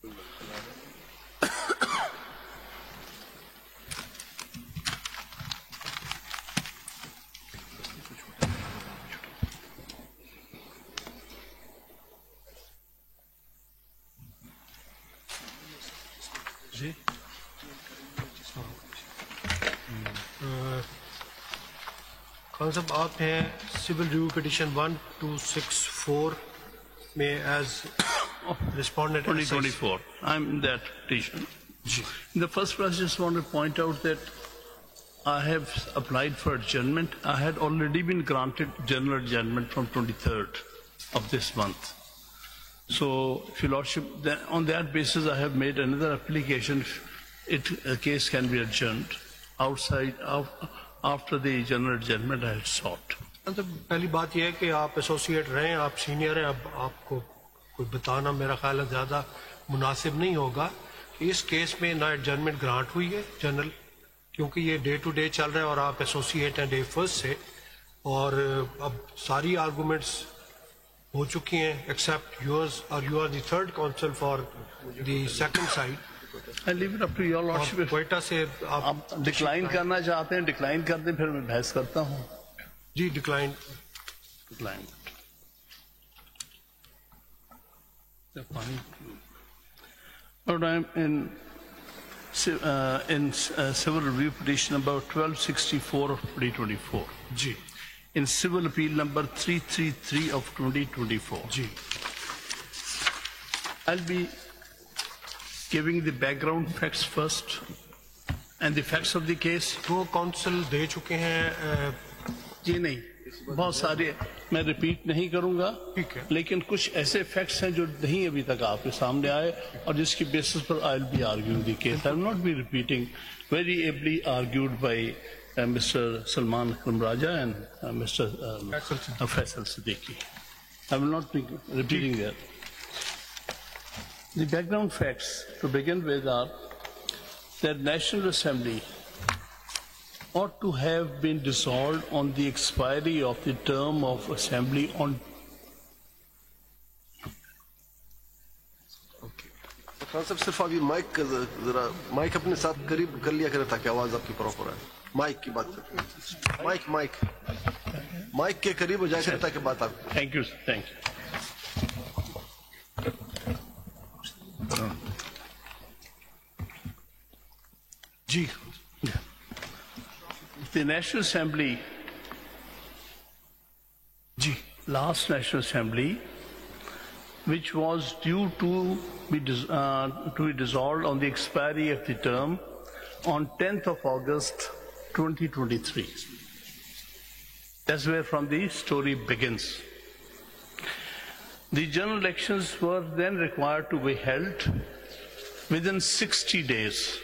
खान साहब, आप हैं सिविल रिव्यू पिटिशन 1264 में as respondent 2024. I'm that petition. In the first place, I just want to point out that I have applied for adjournment. I had already been granted general adjournment from 23rd of this month. So, if Your Lordship, then on that basis, I have made another application. A case can be adjourned after the general adjournment I had sought. तो पहली बात यह है कि आप associate रहे, आप senior हैं, अब आपको कोई बताना मेरा ख्याल है ज़्यादा मुनासिब नहीं होगा कि इस केस में ना एडजर्नमेंट ग्रांट हुई है जनरल, क्योंकि ये डे टू डे चल रहा है और आप एसोसिएट हैं डे फर्स्ट से, और अब सारी आर्गूमेंट्स हो चुकी हैं एक्सेप्ट योर्स, और you are the third counsel for the second side. I leave it up to Your Lordship. Quetta से आप डिक्लाइन करना चाहते हैं, डिक्लाइन कर दें, फिर मैं बहस करता हूँ. जी decline. Lord, I am in civil review petition number 1264 of 2024. जी. In civil appeal number 333 of 2024. जी. I'll be giving the background facts first and the facts of the case. वो काउंसिल दे चुके हैं. जी नहीं, बहुत सारे मैं रिपीट नहीं करूंगा, ठीक है, लेकिन कुछ ऐसे फैक्ट्स हैं जो नहीं अभी तक आपके सामने आए और जिसकी बेसिस पर I will be arguing the case. I will not be repeating, very ably argued by mister Salman Akram Raja and mister Faisal Siddiqui. I will not be repeating that. The background facts to begin with are that National Assembly ought to have been dissolved on the expiry of the term of Assembly on. Khan साहब सिर्फ अभी mic जरा mic अपने साथ करीब कर लिया करें ताकि आवाज आपकी प्रॉपर आए. माइक की बात करें. माइक के करीब हो जाए करें ताकि बात आप. Thank you, thank you. Ji. The National Assembly, last National Assembly, which was due to be dissolved on the expiry of the term on 10th of August 2023. That's where from the story begins. The general elections were then required to be held within 60 days.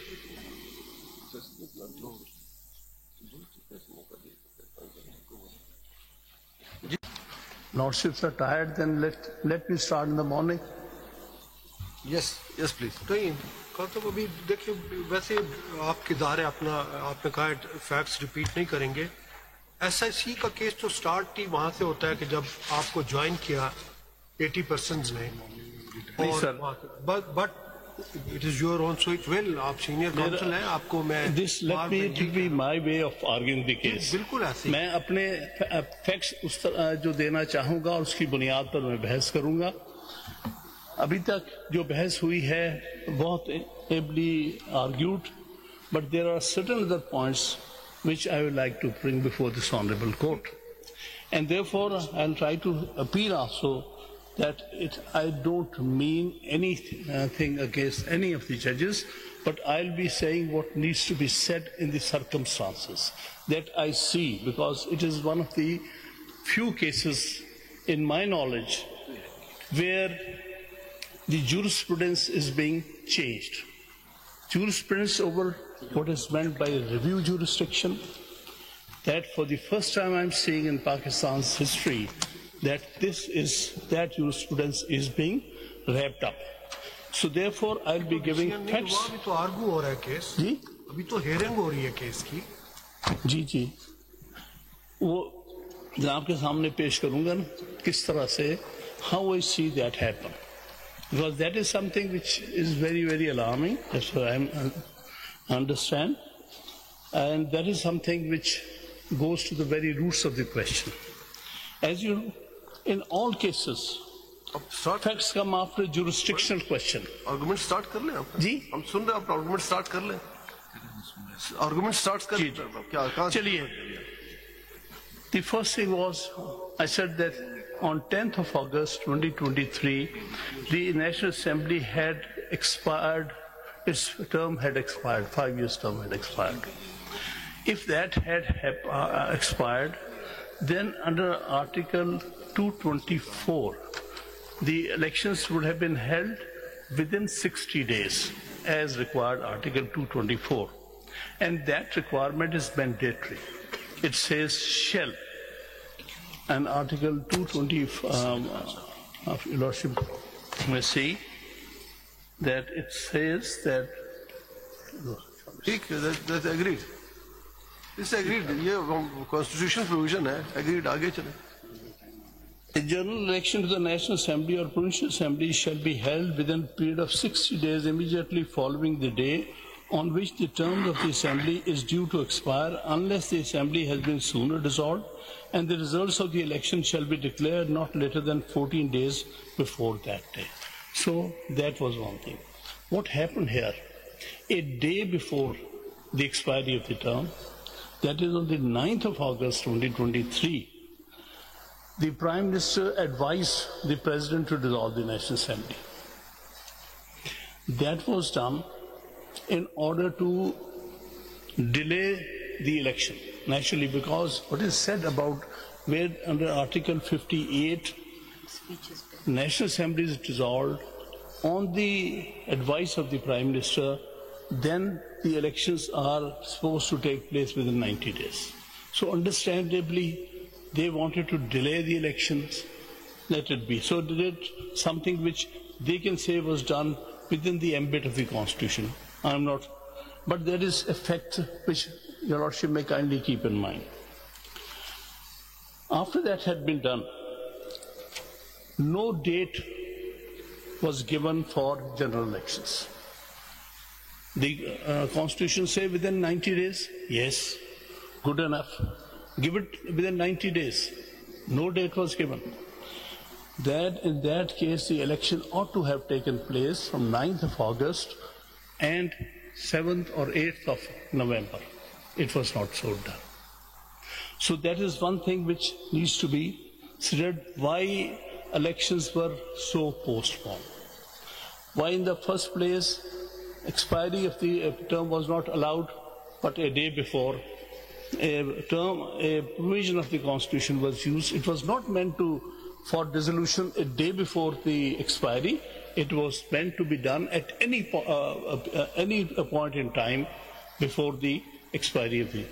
Lordships are tired, then let me start in the morning. Yes, please. नहीं तो अभी देखिए, वैसे आप किधर है अपना, आपने कहा फैक्ट्स रिपीट नहीं करेंगे. एसआईसी का केस तो स्टार्ट ही वहां से होता है कि जब आपको ज्वाइन किया 80% ने. But it is your own so it will. आप सीनियर काउंसिल हैं, आपको मैं let me be my way of arguing the case. बिल्कुल ऐसे मैं अपने फैक्ट्स उस तरह जो देना चाहूंगा और उसकी बुनियाद पर मैं बहस करूंगा. अभी तक जो बहस हुई है बहुत ably argued, but there are certain other points which I would like to bring before this honorable court, and therefore I'll try to appeal also that I don't mean anything against any of the judges, but I'll be saying what needs to be said in the circumstances that I see, because it is one of the few cases in my knowledge where the jurisprudence is being changed. Jurisprudence over what is meant by review jurisdiction, that for the first time I'm seeing in Pakistan's history that that jurisprudence is being wrapped up. So therefore I'll be giving facts. अभी तो argue हो रहा है case. जी अभी तो hearing हो रही है केस की. जी वो जनाब के सामने पेश करूंगा ना किस तरह से how I see that happen. because that is something which is very, very alarming. That's what I understand. And that is something which goes to the very roots of the question. As you know, in all cases, facts come after a jurisdictional question. Argument start कर लें आप जी हम सुन रहे हैं आप argument start कर लें argument start कर जी, क्या कहाँ चलिए. The first thing was, I said that on 10th of August 2023, the National Assembly had expired, its term had expired, 5 years term had expired. If that had expired, then under Article 224, the elections would have been held within 60 days, as required Article 224. And that requirement is mandatory. It says shall. And Article 220 of Your Lordship may see that it says that. ठीक है that's agreed. It's agreed. ये constitutional provision है. Agreed. आगे चले. A general election to the National Assembly or Provincial Assembly shall be held within a period of 60 days immediately following the day on which the term of the Assembly is due to expire, unless the Assembly has been sooner dissolved, and the results of the election shall be declared not later than 14 days before that day. So that was one thing. What happened here? A day before the expiry of the term, that is on the 9th of August 2023, the Prime Minister advised the President to dissolve the National Assembly. That was done in order to delay the election, naturally, because what is said about where under Article 58, National Assembly is dissolved on the advice of the Prime Minister, then the elections are supposed to take place within 90 days. So understandably, they wanted to delay the elections, let it be. So they did something which they can say was done within the ambit of the Constitution. I'm not, but there is a fact which Your Lordship may kindly keep in mind. After that had been done, no date was given for general elections. The Constitution says within 90 days. Yes, good enough. Give it within 90 days. No date was given. That in that case, the election ought to have taken place from 9th of August and 7th or 8th of November. It was not so done. So that is one thing which needs to be considered, why elections were so postponed. Why in the first place expiry of the term was not allowed, but a day before a provision of the Constitution was used. It was not meant for dissolution a day before the expiry. It was meant to be done at any point in time before the expiry of the